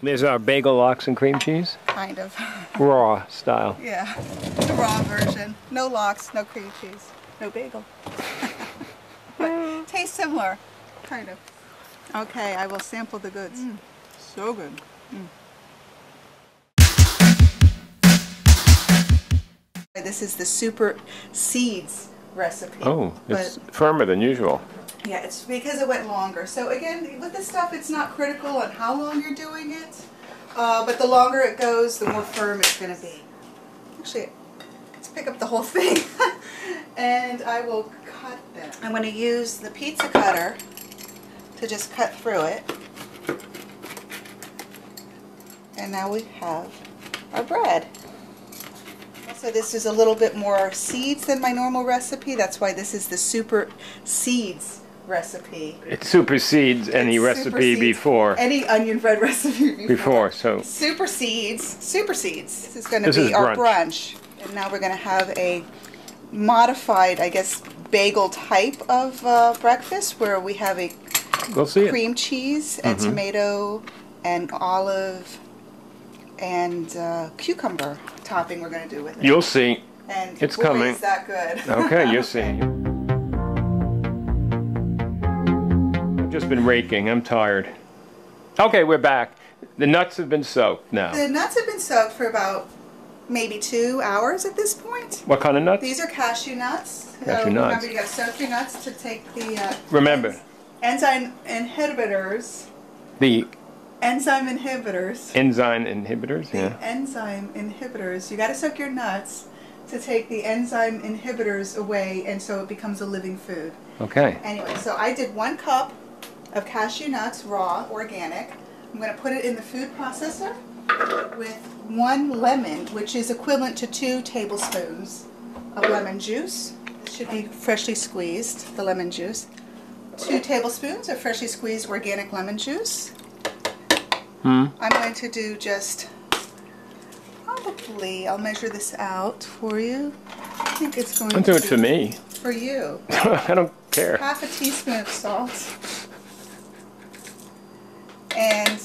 There's our bagel lox and cream cheese. Kind of. Raw style. Yeah, the raw version. No lox, no cream cheese, no bagel. But tastes similar, kind of. Okay, I will sample the goods. So good. This is the Super Seeds recipe. Oh, it's firmer than usual. Yeah, it's because it went longer. So again, with this stuff, it's not critical on how long you're doing it, but the longer it goes, the more firm it's going to be. Actually, let's pick up the whole thing, and I will cut them. I'm going to use the pizza cutter to just cut through it. And now we have our bread. So this is a little bit more seeds than my normal recipe. That's why this is the Super Seeds recipe. It supersedes any recipe before. Any onion bread recipe before. So Super Seeds. This is going to be our brunch. And now we're going to have a modified, I guess, bagel type of breakfast where we have a cream cheese and tomato and olive and cucumber topping we're going to do with it. You'll see. And it's boy, coming. Is that good. Okay, you'll see. I've just been raking. I'm tired. Okay, we're back. The nuts have been soaked now. The nuts have been soaked for about maybe 2 hours at this point. What kind of nuts? These are cashew nuts. Cashew nuts. Remember, you got to soak your nuts to take the enzyme inhibitors. The enzyme inhibitors. Enzyme inhibitors, yeah. The enzyme inhibitors. You got to soak your nuts to take the enzyme inhibitors away, and so it becomes a living food. Okay. Anyway, so I did 1 cup of cashew nuts, raw, organic. I'm going to put it in the food processor with 1 lemon, which is equivalent to 2 tablespoons of lemon juice. It should be freshly squeezed, the lemon juice. 2 tablespoons of freshly squeezed organic lemon juice. I'm going to do just probably, I'll measure this out for you. I think it's going to be... Don't do it for me. For you. I don't care. Half a teaspoon of salt. And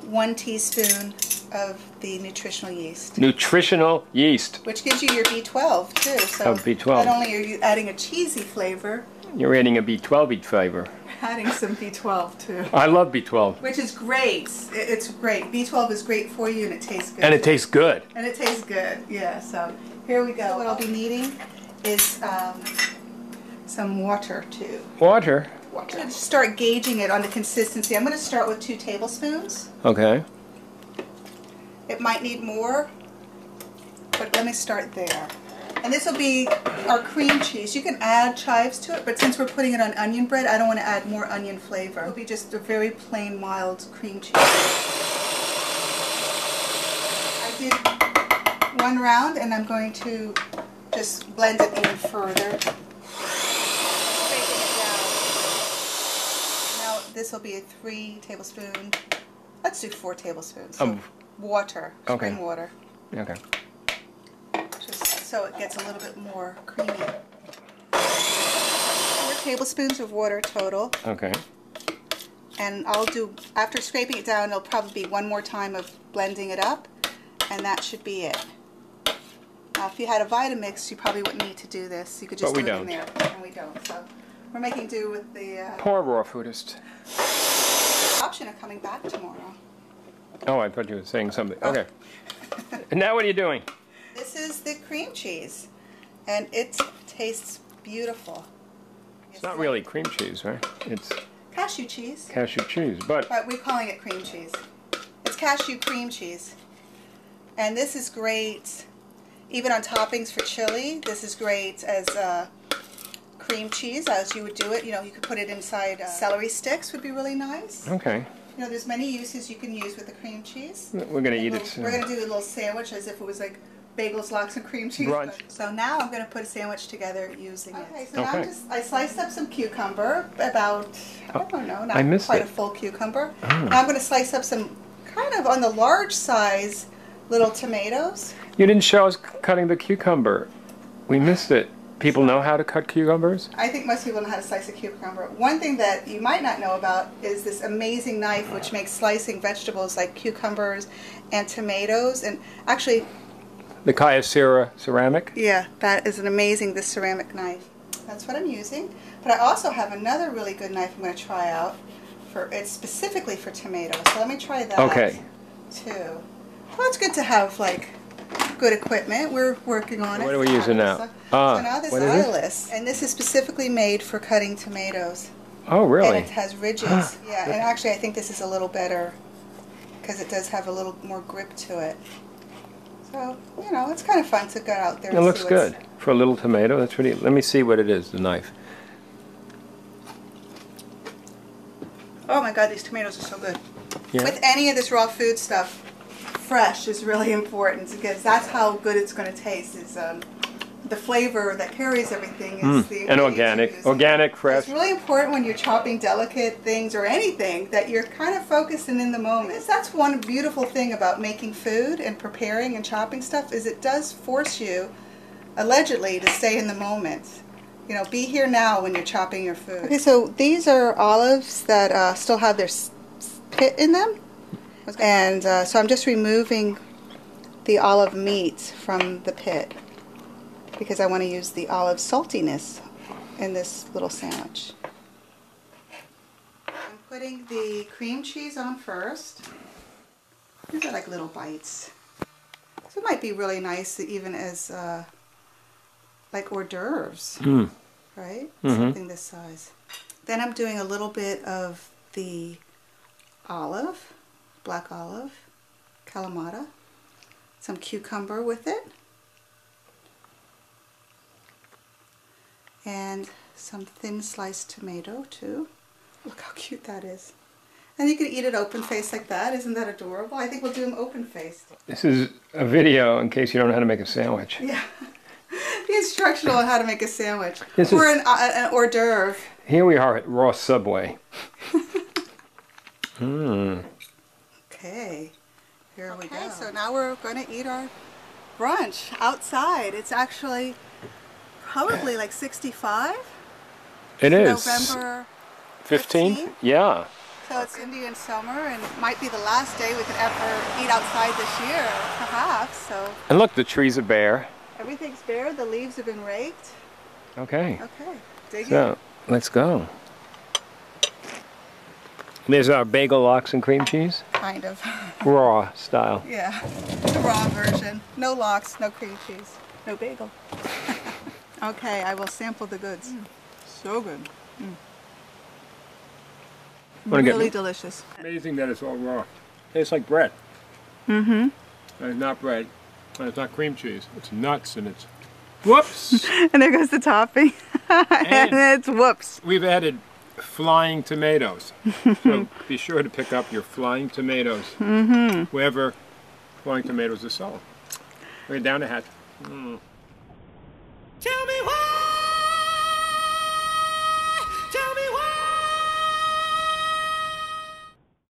1 teaspoon of the nutritional yeast. Nutritional yeast. Which gives you your B12 too. So B12. Not only are you adding a cheesy flavor, you're adding a B12 flavor. Adding some B12 too. I love B12. Which is great. It's great. B12 is great for you, and it tastes good. And it tastes good. And it tastes good, yeah. So here we go. What I'll be needing is some water too. Water? I'm going to start gauging it on the consistency. I'm going to start with 2 tablespoons. Okay. It might need more, but let me start there. And this will be our cream cheese. You can add chives to it, but since we're putting it on onion bread, I don't want to add more onion flavor. It'll be just a very plain, mild cream cheese. I did 1 round, and I'm going to just blend it even further. Shaking it down. Now this will be a 3 tablespoon. Let's do 4 tablespoons. Water, spring water. Okay. So it gets a little bit more creamy. 4 tablespoons of water total. Okay. And I'll do, after scraping it down, it'll probably be 1 more time of blending it up, and that should be it. Now if you had a Vitamix, you probably wouldn't need to do this. You could just do it in there, and we don't. So we're making do with the... Poor Raw Foodist. Option of coming back tomorrow. Oh, I thought you were saying something. Okay. And now what are you doing? This is the cream cheese, and it tastes beautiful. It's not really cream cheese, right? It's cashew cheese. Cashew cheese, but we're calling it cream cheese. It's cashew cream cheese, and this is great even on toppings for chili. This is great as cream cheese, as you would do it. You know, you could put it inside celery sticks. Would be really nice. Okay. You know, there's many uses you can use with the cream cheese. We're gonna eat it soon. We're gonna do a little sandwich as if it was like bagels, lox, and cream cheese. Brunch. So now I'm going to put a sandwich together using it. So okay. now I sliced up some cucumber, about, I don't know, not quite a full cucumber. Oh. Now I'm going to slice up some kind of on the large size little tomatoes. You didn't show us cutting the cucumber. We missed it. people know how to cut cucumbers? I think most people know how to slice a cucumber. One thing that you might not know about is this amazing knife which makes slicing vegetables like cucumbers and tomatoes. And actually, The Kyocera ceramic? yeah, that is an amazing, this ceramic knife. That's what I'm using. But I also have another really good knife I'm going to try out. It's specifically for tomatoes. So let me try that too. Well, it's good to have like good equipment. We're working on it. What are we using now? So now this what is eyeless, and this is specifically made for cutting tomatoes. Oh, really? And it has ridges. Yeah, and actually I think this is a little better because it does have a little more grip to it. So, you know, it's kind of fun to go out there and It looks see good. For a little tomato, that's pretty... Let me see what it is, the knife. Oh my God, these tomatoes are so good. Yeah. With any of this raw food stuff, fresh is really important because that's how good it's going to taste. Is the flavor that carries everything is the and organic, fresh. It's really important when you're chopping delicate things or anything that you're kind of focused and in the moment. Because that's one beautiful thing about making food and preparing and chopping stuff is it does force you, allegedly, to stay in the moment. You know, be here now when you're chopping your food. Okay, so these are olives that still have their pit in them. And so I'm just removing the olive meat from the pit because I want to use the olive saltiness in this little sandwich. I'm putting the cream cheese on first. These are like little bites. So it might be really nice even as like hors d'oeuvres, right? Something this size. Then I'm doing a little bit of the olive, black olive, Kalamata, some cucumber with it, and some thin sliced tomato too. Look how cute that is. And you can eat it open-faced like that. Isn't that adorable? I think we'll do them open-faced. This is a video in case you don't know how to make a sandwich. Yeah. The instructional on how to make a sandwich. Or an hors d'oeuvre. Here we are at Raw Subway. Okay, here we go. So now we're going to eat our brunch outside. It's actually probably like 65. It is. November 15th? Yeah. So it's Indian summer, and it might be the last day we could ever eat outside this year, perhaps. So. And look, the trees are bare. Everything's bare. The leaves have been raked. Okay. Okay. Dig in. So let's go. There's our bagel lox and cream cheese. Kind of. Raw style. Yeah, the raw version. No lox, no cream cheese, no bagel. Okay, I will sample the goods. So good. Really delicious. Amazing that it's all raw. Tastes like bread. And it's not bread. And it's not cream cheese. It's nuts and it's... Whoops! And there goes the topping. And it's whoops. We've added flying tomatoes. So be sure to pick up your flying tomatoes wherever flying tomatoes are sold. Right down the hatch.